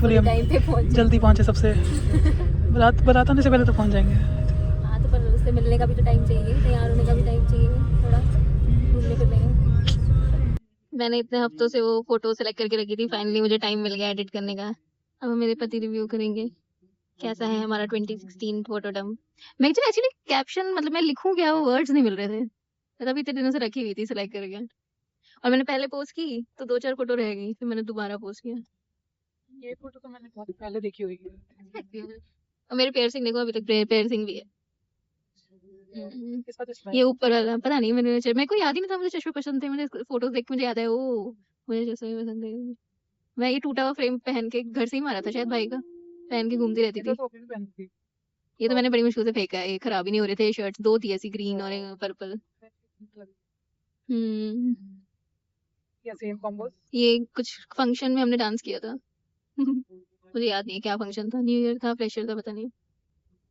Hopefully हम time पे पहुंच जल्दी पहुँचे सबसे बारात आने से पहले तो पहुँच जाएंगे। हाँ तो पर उससे मिलने का भी तो टाइम चाहिए, तैयार होने का भी टाइम चाहिए, थोड़ा घूमने फिरने का। मैंने इतने हफ्तों से वो फोटो सेलेक्ट करके रखी थी, फाइनली मुझे टाइम मिल गया एडिट करने का। अब मेरे पति रिव्यू करेंगे कैसा है हमारा 2016 फोटोडम। मैं एक्चुअली कैप्शन मतलब मैं लिखूं क्या, वो वर्ड्स नहीं मिल रहे थे, मैं तभी इतने दिनों से रखी हुई थी सिलेक्ट करके। और मैंने पहले पोस्ट की तो 2-4 फोटो रह गई, फिर मैंने दोबारा पोस्ट किया। ये फोटो तो मैंने बहुत पहले देखी हुई है। और मेरे पियर्सिंग देखो, अभी तक पियर्सिंग भी है। किसका चश्मा ये है? ऊपर वाला पता नहीं, मेरे को याद ही नहीं था मुझे चश्मे पसंद थे। मुझे फोटोज देख के मुझे याद है, ओ मुझे चश्मे पसंद थे। मैं ये टूटा हुआ फ्रेम पहन के घर से ही मारा था शायद भाई का, पहन के घूमती रहती ये तो थी। टोपी भी पहनी थी। ये तो मैंने बड़ी मुश्किल से फेंका है, ये खराब ही नहीं हो रहे थे। शर्ट्स 2 थी ऐसी, ग्रीन और पर्पल। हम्म या सेम कॉम्बोस। ये कुछ फंक्शन में हमने डांस किया था। मुझे याद नहीं है क्या फंक्शन था, न्यू ईयर था, फ्रेशर था, पता नहीं।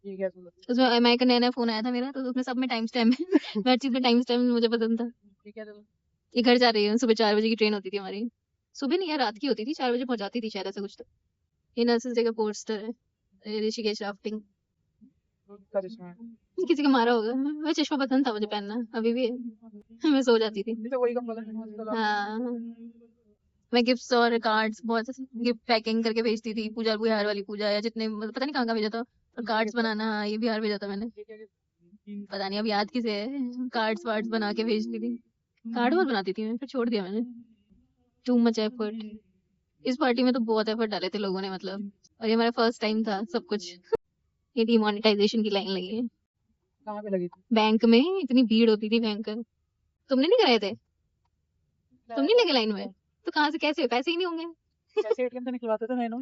ये क्या सुंदर। उसमें एमआई का नया फोन आया था मेरा, तो उसमें सब में टाइम स्टैम्प है। हर चीज में टाइम स्टैम्प मुझे पसंद था। ये क्या चलो। ये घर जा रही है, सुबह 4 बजे की ट्रेन होती थी हमारी। सुबह नहीं यार, रात की होती थी, 4 बजे पहुंचाती थी शायद, ऐसा कुछ तो। ये नर्सिस डे का पोस्टर है, ऋषिकेश राफ्टिंग। का चश्मा है। किसी का मारा होगा। मैं चश्मा पसंद था मुझे पहनना, अभी भी है। मैं सो जाती थी। ये तो वही कम कलर है। हाँ, मैं गिफ्ट्स और कार्ड्स बहुत गिफ्ट पैकिंग करके भेजती थी। पूजा, बिहार वाली पूजा या जितने मतलब पता नहीं कहाँ कहाँ भेजा था। और कार्ड्स बनाना, हाँ, ये बिहार भेजा था मैंने। पता नहीं अब याद किसे है। कार्ड्स वार्ड्स बना के भेजती थी। कार्ड बहुत बनाती थी मैं, फिर छोड़ दिया मैंने। Too much effort. इस पार्टी में तो बहुत एफर्ट डाले थे लोगों ने मतलब। और ये हमारा फर्स्ट टाइम था सब कुछ। ये डिमोनेटाइजेशन की लाइन लगी है कहाँ पे लगी थी? बैंक में। इतनी भीड़ होती थी भयंकर। तुमने नहीं कराए थे? तुम नहीं लगे लाइन में? तो कहाँ से, कैसे, पैसे ही नहीं होंगे? कैसे एटीएम से निकलवाते थे नैनो?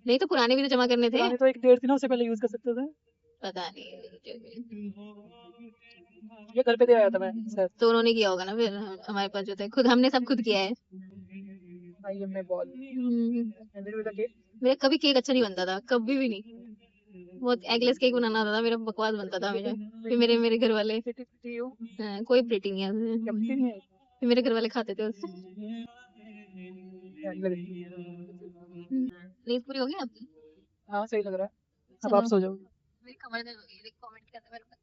नहीं तो पुराने भी तो जमा करने थे। पुराने तो एक डेढ़ दिन उससे पहले यूज कर सकते थे। पता नहीं, ये घर पे दे आया था मैं सर। तो उन्होंने किया होगा ना फिर। हमारे पास जो थे खुद, हमने सब खुद किया है। I am a ball and with the cake. मेरा कभी केक अच्छा नहीं बनता था, कभी भी नहीं। बहुत एगलेस केक बनाना आता था मेरा, बकवास बनता था हमेशा। फिर मेरे मेरे घर वाले, यू हाँ, कोई प्रिटी नहीं है उसमें। कैप्टन नहीं है। फिर मेरे घर वाले खाते थे उससे। नींद पूरी हो गई आपकी? हाँ सही लग रहा है। अब चलो, आप सो जाओ। मेरी कमर दर्द हो गई, देख कमेंट कर मेरे पास।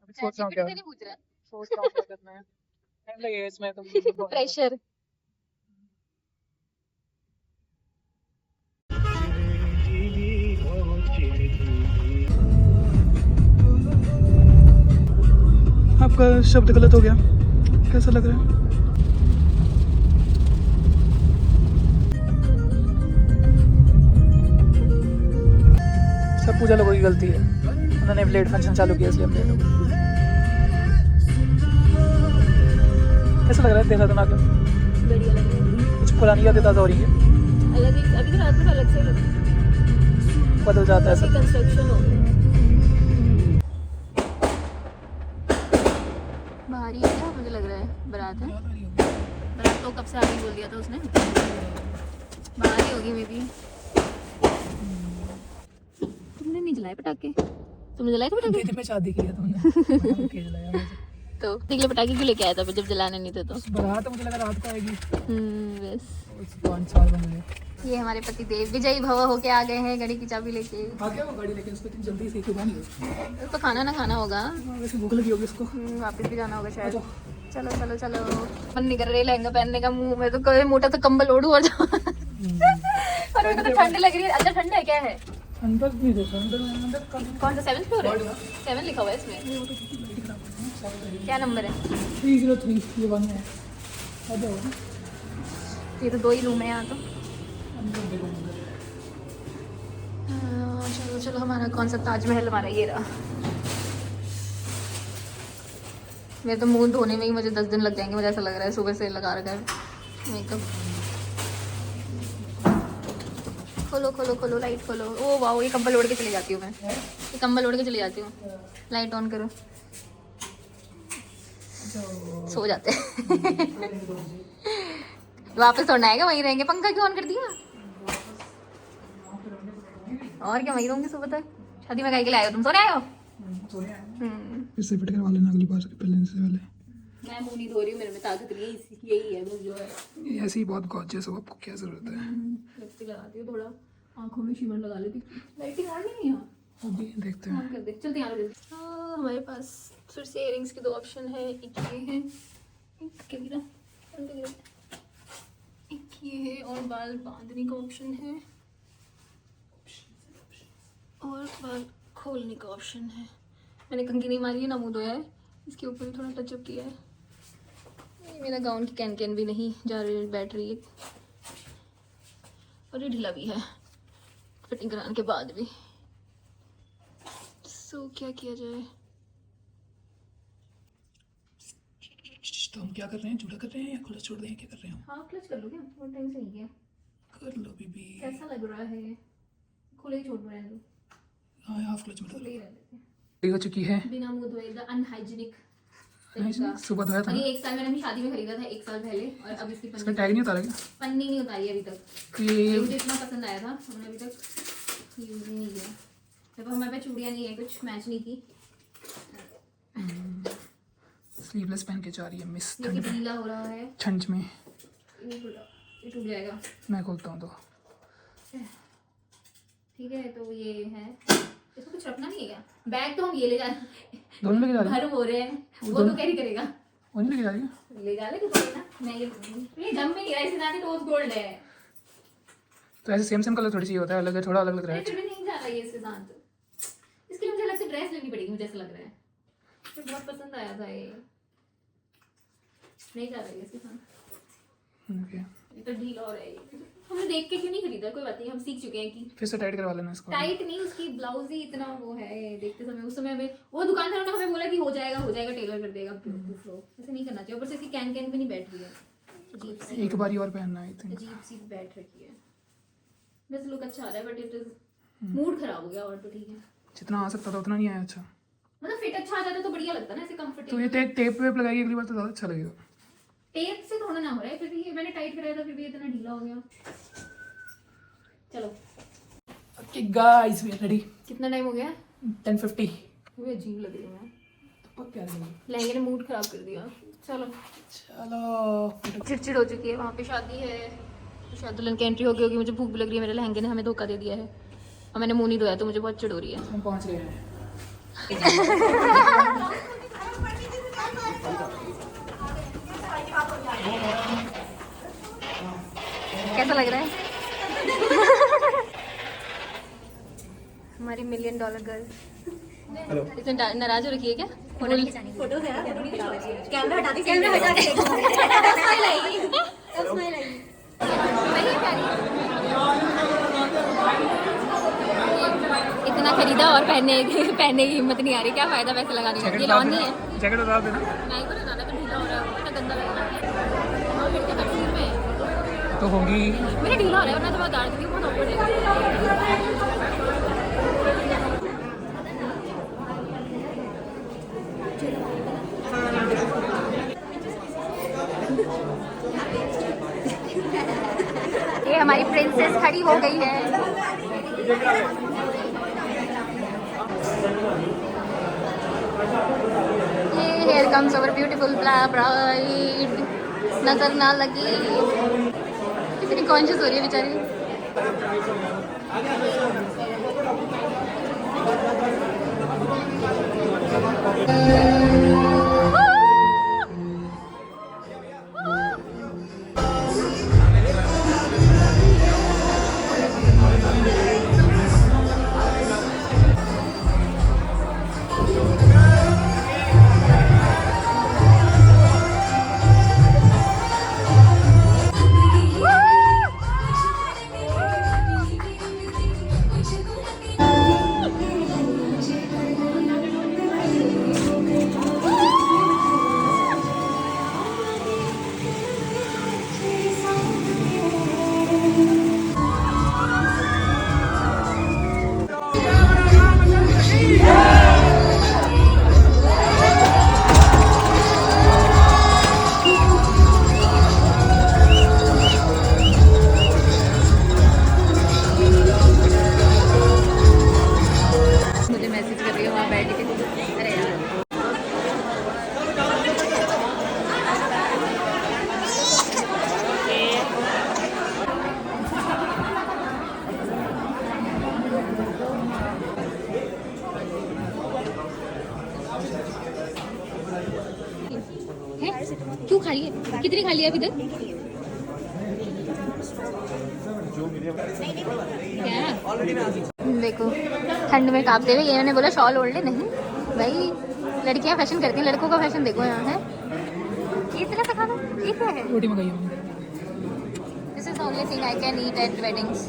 अभी सोच रहा हूँ क्या, नहीं पूछ रहा। सोच रहा हूँ क्या करना है। टाइम लगेगा इसमें तो। प्रेशर। आपका शब्द गलत हो गया, कैसा लग रहा है? सब पूजा लोगों की गलती है, उन्होंने लेट फंक्शन चालू किया इसलिए हम लेट हो गए। कैसा लग रहा है देखा तो ना क्या? बढ़िया लग रहा है। कुछ पुरानी यादें ताज़ा हो रही है। अलग ही, अभी तो रात में अलग से ही लगता है। बदल जाता है सब। कंस्ट्रक्शन हो गया। बाहर ही है क्या, मुझे लग रहा है बारात है। बारात तो कब से आगे बोल दिया था उसने। बाहर ही होगी मे बी। तुमने नहीं जलाए पटाखे? तुमने जलाए थे पटाखे? में शादी की है तुमने। के जलाया मुझे। तो निकले पटाखे क्यों लेके आया था फिर जब जलाने नहीं थे तो? बारात मुझे लगा रात को आएगी। बस 5 साल बन गए। ये हमारे पति देव विजयी भव होके आ गए हैं गाड़ी की चाबी लेके। आ गया वो गाड़ी लेके, उसको इतनी जल्दी से क्यों नहीं है? उसको खाना ना खाना होगा। वैसे भूख लगी होगी उसको। वापस भी जाना होगा शायद। चलो चलो चलो। मन नहीं कर रहा है लहंगा पहनने का, मुंह में तो कोई मोटा तो कंबल ओढ़ू और जाओ। और मेरे को तो ठंड लग रही है। अंदर ठंड है क्या है? अंदर नहीं देखा, अंदर कौन सा 7th फ्लोर है? 7 लिखा हुआ है इसमें। क्या नंबर है? 303 ये 1 है। आ जाओ। ये तो 2 ही रूम है यहाँ तो। चलो चलो, हमारा कौन सा ताजमहल, हमारा ये रहा। मेरे तो मुंह धोने में ही मुझे 10 दिन लग जाएंगे, मुझे ऐसा लग रहा है। सुबह से लगा रखा है मेकअप। खोलो खोलो खोलो, लाइट खोलो। ओ वाह, ये कंबल ओढ़ के चली जाती हूँ मैं। ये कंबल ओढ़ के चली जाती हूँ। लाइट ऑन करो। सो जाते हैं। वापस थोड़ा आएगा, वहीं रहेंगे। पंखा क्यों ऑन कर दिया? और क्या, वहीं रहूंगी सुबह तक। शादी में काहे के लिए आए हो तुम? सोने आए हो? इससे फिट करवा लेना अगली बार से, पहले से पहले। मैं मुंह नहीं धो रही हूँ, मेरे में ताकत नहीं है, यही है बस जो है। ऐसे ही बहुत गॉर्जियस हो, आपको क्या जरूरत है? लिपस्टिक लगाती हूँ थोड़ा। आंखों में शिमर लगा लेती। लाइटिंग ऑन नहीं है यहाँ, अभी देखते हैं। ऑन कर दे, चलते यहाँ पे। हमारे पास फिर से इयरिंग्स के 2 ऑप्शन है, एक ये है, एक क्या गिरा, एक ये है, और बाल बांधने का ऑप्शन है, और बाल खोलने का ऑप्शन है। मैंने कंघी नहीं मारी है ना मुँह धोया है, इसके ऊपर भी थोड़ा टचअप किया है। ये मेरा गाउन की कैन भी नहीं जा रही, बैठ रही है, और ये ढीला भी है फिटिंग कराने के बाद भी। सो क्या किया जाए? तो हम क्या कर रहे हैं, जुड़ा कर रहे हैं या खुला छोड़ रहे हैं, क्या कर रहे हैं? हाँ क्लच कर लो क्या, बहुत टाइम से नहीं किया। कर लो बीबी। कैसा लग रहा है? खुले ही छोड़ दो, रहने दो, हाँ हाफ क्लच में खुले ही रहने देते हैं। ये हो चुकी है। बिना मुंह धोए, द अनहाइजीनिक नहीं, सुबह धोया था और ना। ये 1 साल मैंने अपनी शादी में खरीदा था, 1 साल पहले, और अब इसकी इसका टैग नहीं उतारा क्या? पन्नी नहीं उतारी अभी तक। तो ये मुझे इतना पसंद आया था, हमने अभी तक यूज ही नहीं किया। जब हमारे पास चूड़ियाँ नहीं है, कुछ मैच नहीं की। स्लीवलेस पहन के जा रही है मिस ये ठंड में। ढीला हो रहा है, ठंड में ये टूट जाएगा। मैं खोलता हूँ तो। ठीक है, तो ये है, इसको कुछ रखना नहीं है क्या? बैग तो हम ये ले जा, दोनों लेके जा रही है? भर हो रहे हैं, वो तो कैरी करेगा। वो नहीं लेके जा रही है? ले जा ले ना, मैं ये जम में गिरा, इसके साथ रोज गोल्ड है। तो ऐसे सेम सेम कलर थोड़ी सी होता है, अलग है, थोड़ा अलग लग रहा है। फिर भी नहीं जा रहा है इसके साथ, इसके लिए मुझे अलग से ड्रेस लेनी पड़ेगी, मुझे ऐसा लग रहा है। मुझे बहुत पसंद आया था ये, नहीं जा रहा है इसके साथ। ओके, ये तो ढीला हो रहा है। हमने देख के क्यों नहीं खरीदा? कोई बात नहीं, हम सीख चुके हैं कि फिर से टाइट करवा लेना इसको। टाइट नहीं, उसकी ब्लाउज ही इतना वो है। देखते समय, उस समय हमें वो दुकानदार ने हमें बोला कि हो जाएगा टेलर कर देगा। ऐसे नहीं करना चाहिए। ऊपर से इसकी कैन भी नहीं बैठ रही है, अजीब सी, एक बारी और पहनना है, आई थिंक। अजीब सी बैठ रखी है। वैसे लुक अच्छा आ रहा है, बट इट इज मूड खराब हो गया। और तो ठीक है, जितना आ सकता था उतना नहीं आया। अच्छा, मतलब फिट अच्छा आ जाता तो बढ़िया लगता ना, ऐसे तो कंफर्टेबल। ये टेप वेप लगाएगी अगली बार तो ज़्यादा अच्छा लगेगा। टेप से थोड़ा ना हो रहा है, फिर भी ये मैंने टाइट कराया था, फिर भी इतना ढीला हो गया। चलो okay guys, we are ready. कितना टाइम हो गया? 10:50। वो अजीब लग रही है मैं, तो क्या लगेगा? लहंगे ने मूड खराब कर दिया। चलो चलो, चिड़चिड़ हो चुकी है। वहाँ पे शादी है, तो शायद दुल्हन की एंट्री हो गई होगी। मुझे भूख भी लग रही है, मेरे लहंगे ने हमें धोखा दे दिया है, और मैंने मुंह नहीं धोया, तो मुझे बहुत चिड़ हो रही है। हम पहुंच गए हैं। कैसा लग रहा है? हमारी $1 मिलियन गर्ल इतने नाराज हो रखी है क्या? फोटो कैमरा हटा दी, कैमरा हटा दी। स्माइल आएगी, स्माइल आएगी। इतना खरीदा और पहनने की हिम्मत नहीं आ रही। क्या फायदा पैसे लगाने का? ये लॉन नहीं है। जैकेट उतार देना। नहीं को लगाना, तो ढीला हो रहा है, इतना गंदा लग रहा है। और फिर क्या तकलीफ में तो होगी। मेरा ढीला हो रहा है, वरना तो मैं उतार दूंगी, बहुत awkward लगेगा। ये हमारी प्रिंसेस खड़ी हो गई है। ये here comes over beautiful bride, नजर ना लगी। कितनी कॉन्शियस हो रही है बेचारी। मुझे मैसेज कर रही है वहाँ बैठ के। अरे यार, क्यों खा रही है? कितनी खा लिया अभी तक? देखो ठंड में कांपते हुए ये मैंने बोला शॉल ओढ़ ले, नहीं भाई लड़कियां फैशन करती हैं, लड़कों का फैशन देखो यहाँ है। ये इतना सा खाना ये क्या है? रोटी मंगाई है। This is only thing I can eat at weddings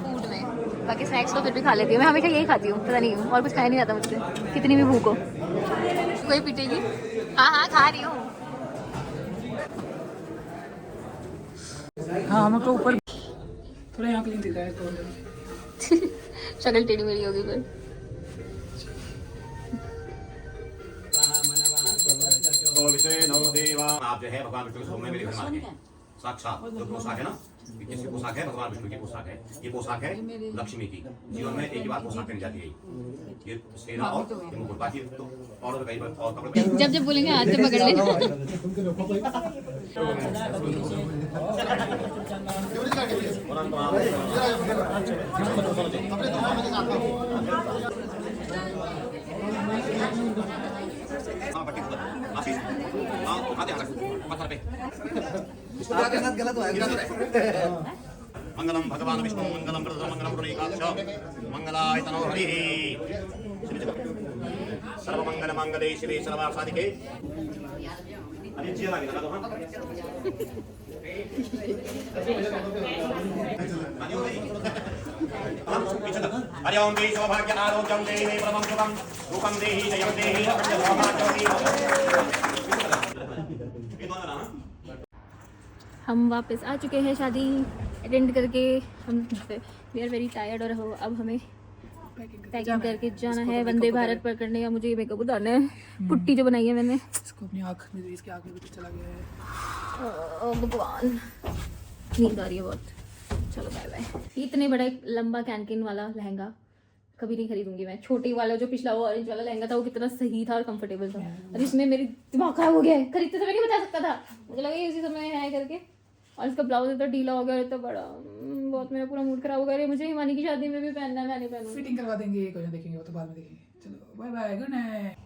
food में। बाकी स्नैक्स तो फिर भी खा लेती हूँ मैं, हमेशा यही खाती हूँ, पता नहीं और कुछ खाया नहीं जाता मुझसे कितनी भी भूख हो। कोई पीटेगी? हाँ हाँ खा रही हूँ। हाँ हम तो ऊपर थोड़ा यहाँ क्लीन दिख रहा है तो शक्ल टेढ़ी मेरी होगी फिर। आप जो है भगवान विष्णु के स्वरूप में मेरे घर में आ गए साक्षात जो पोशाक है ना, ये किसकी पोशाक है? भगवान विष्णु की पोशाक है। ये पोशाक है लक्ष्मी की। जीवन में एक ही बार पोशाक पहनी जाती है, ये सेना और ये मुकुट। बाकी तो और कई बार और कपड़े जब जब बोलेंगे हाथ से पकड़ ले। मंगलम भगवान विष्णु मंगलम प्रदम मंगलम पुंडरीकाक्ष मंगलाय तनो हरि सर्वमंगल मंगले शिवे सर्वार्थसाधिके। अरे जी लगा दो। हां हरि ओम देहि सौभाग्य आरोग्यम देहि परमं सुखं रूपं देहि जयं देहि हम वापस आ चुके हैं शादी अटेंड करके। हम वी आर वेरी टायर्ड और अब हमें पैकिंग करके जाना है वंदे भारत पकड़ने का। मुझे ये मेकअप उतारना है, पुट्टी जो बनाई है मैंने इसको अपनी आँख में, इसकी आँख में भी चला गया है। भगवान नींद आ रही है बहुत। चलो बाय बाय। इतने बड़ा एक लंबा कैनकिन वाला लहंगा कभी नहीं खरीदूंगी मैं। छोटी वाला जो पिछला वो ऑरेंज वाला लहंगा था वो कितना सही था और कंफर्टेबल था, और इसमें मेरी दिमाग खराब हो गया है। खरीदते समय नहीं बता सकता था, मुझे लगा ये उसी समय है करके। और इसका ब्लाउज इतना ढीला हो गया, इतना बड़ा, बहुत मेरा पूरा मूड खराब हो गया। मुझे हिमानी की शादी में भी पहनना है, मैं नहीं पहनूंगी। फिटिंग करवा देंगे, कोई ना देखेंगे, वो तो बाद में देखेंगे। चलो बाय बाय, गुड नाइट।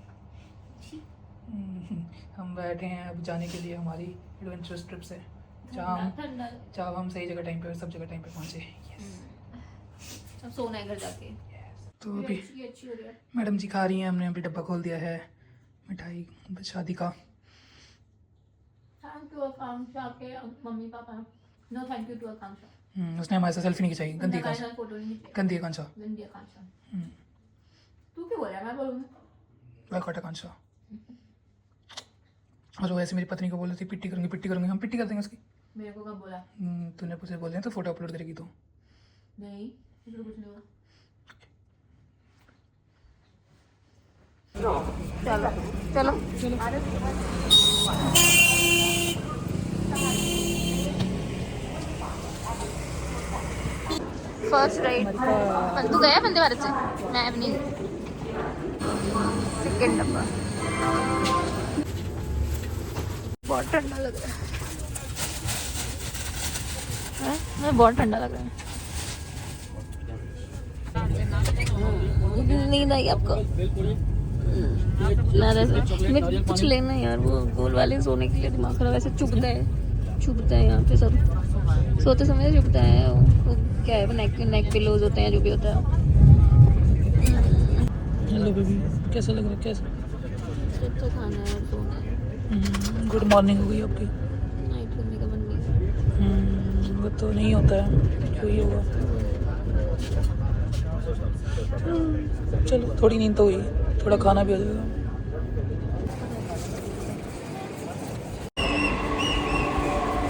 हम बैठे हैं अब जाने के लिए हमारी एडवेंचरस ट्रिप से, जहाँ हम सही जगह टाइम पे, सब जगह टाइम पे पहुँचे। अब सोना है घर जाके। तो अभी अच्छी हो रही है। मैडम जी खा रही हैं, हमने अभी डब्बा खोल दिया है मिठाई शादी का। थैंक यू आकांक्षा के मम्मी पापा। No thank you to Akanksha. उसने हमारे साथ सेल्फी नहीं खिंचाई, गंदी आकांक्षा, फोटो नहीं खींची। गंदी आकांक्षा। गंदी आकांक्षा। तू क्यों बोल रहा है? मैं बोलूंगी बैकआउट आकांक्षा। और वो ऐसे मेरी पत्नी को बोल रही थी पिट्टी करूंगी, पिट्टी करूंगी। हम पिट्टी कर देंगे उसकी। मेरे को कब बोला? तूने मुझे बोल दिया तो फोटो अपलोड करेगी तो। नहीं कुछ नहीं हुआ। चलो चलो चलो। First ride. तू गया वंदे भारत से? मैं अब नहीं। सेकंड डब्बा। बहुत ठंडा लग रहा है। मुझे बहुत ठंडा लग रहा है। नींद आई आपको? मेरे कुछ लेना यार, वो गोल वाले सोने के लिए दिमाग खराब ऐसे चुभता है यहाँ पे। सब सोते समय चुभता है। वो क्या है, वो नेक पिलोज होते हैं, जो भी होता है। हेलो बेबी, कैसा लग रहा है? कैसा सिर्फ तो खाना है और सोना है। गुड मॉर्निंग हो गई आपकी? नाइट करने का मन नहीं है। वो तो नहीं होता है, जो ही होगा। चलो थोड़ी नींद तो हुई, थोड़ा खाना भी हो जाएगा।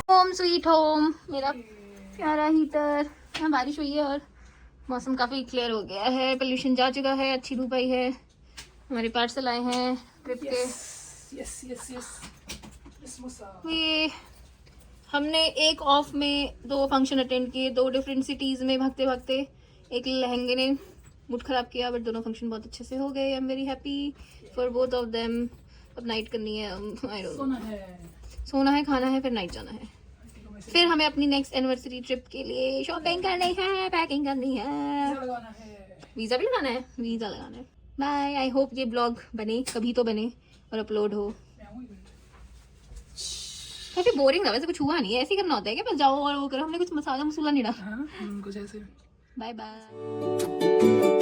होम स्वीट होम, मेरा प्यारा हीटर। यहाँ बारिश हुई है और मौसम काफ़ी क्लियर हो गया है, पोल्यूशन जा चुका है, अच्छी धूप आई है। हमारे पार्सल आए हैं ट्रिप के। Yes yes yes. ये हमने एक ऑफ में 2 फंक्शन अटेंड किए, 2 डिफरेंट सिटीज़ में भागते भागते। एक लहंगे ने मूड ख़राब किया, बट दोनों फंक्शन बहुत अच्छे से हो गए। I am very happy for both of them. अब नाइट करनी है, सोना है, खाना है, फिर नाइट जाना है। फिर हमें अपनी नेक्स्ट एनिवर्सरी ट्रिप के लिए शॉपिंग करनी है, पैकिंग करनी है, वीज़ा भी लगाना है, वीज़ा लगाना है। बाय। आई होप ये ब्लॉग बने, कभी तो बने और अपलोड हो। काफी बोरिंग था, वैसे कुछ हुआ नहीं है, ऐसे ही करना होता है क्या, बस जाओ और वो करो, हमने कुछ मसाला मसूला नहीं डाला। हाँ कुछ ऐसे। Bye bye.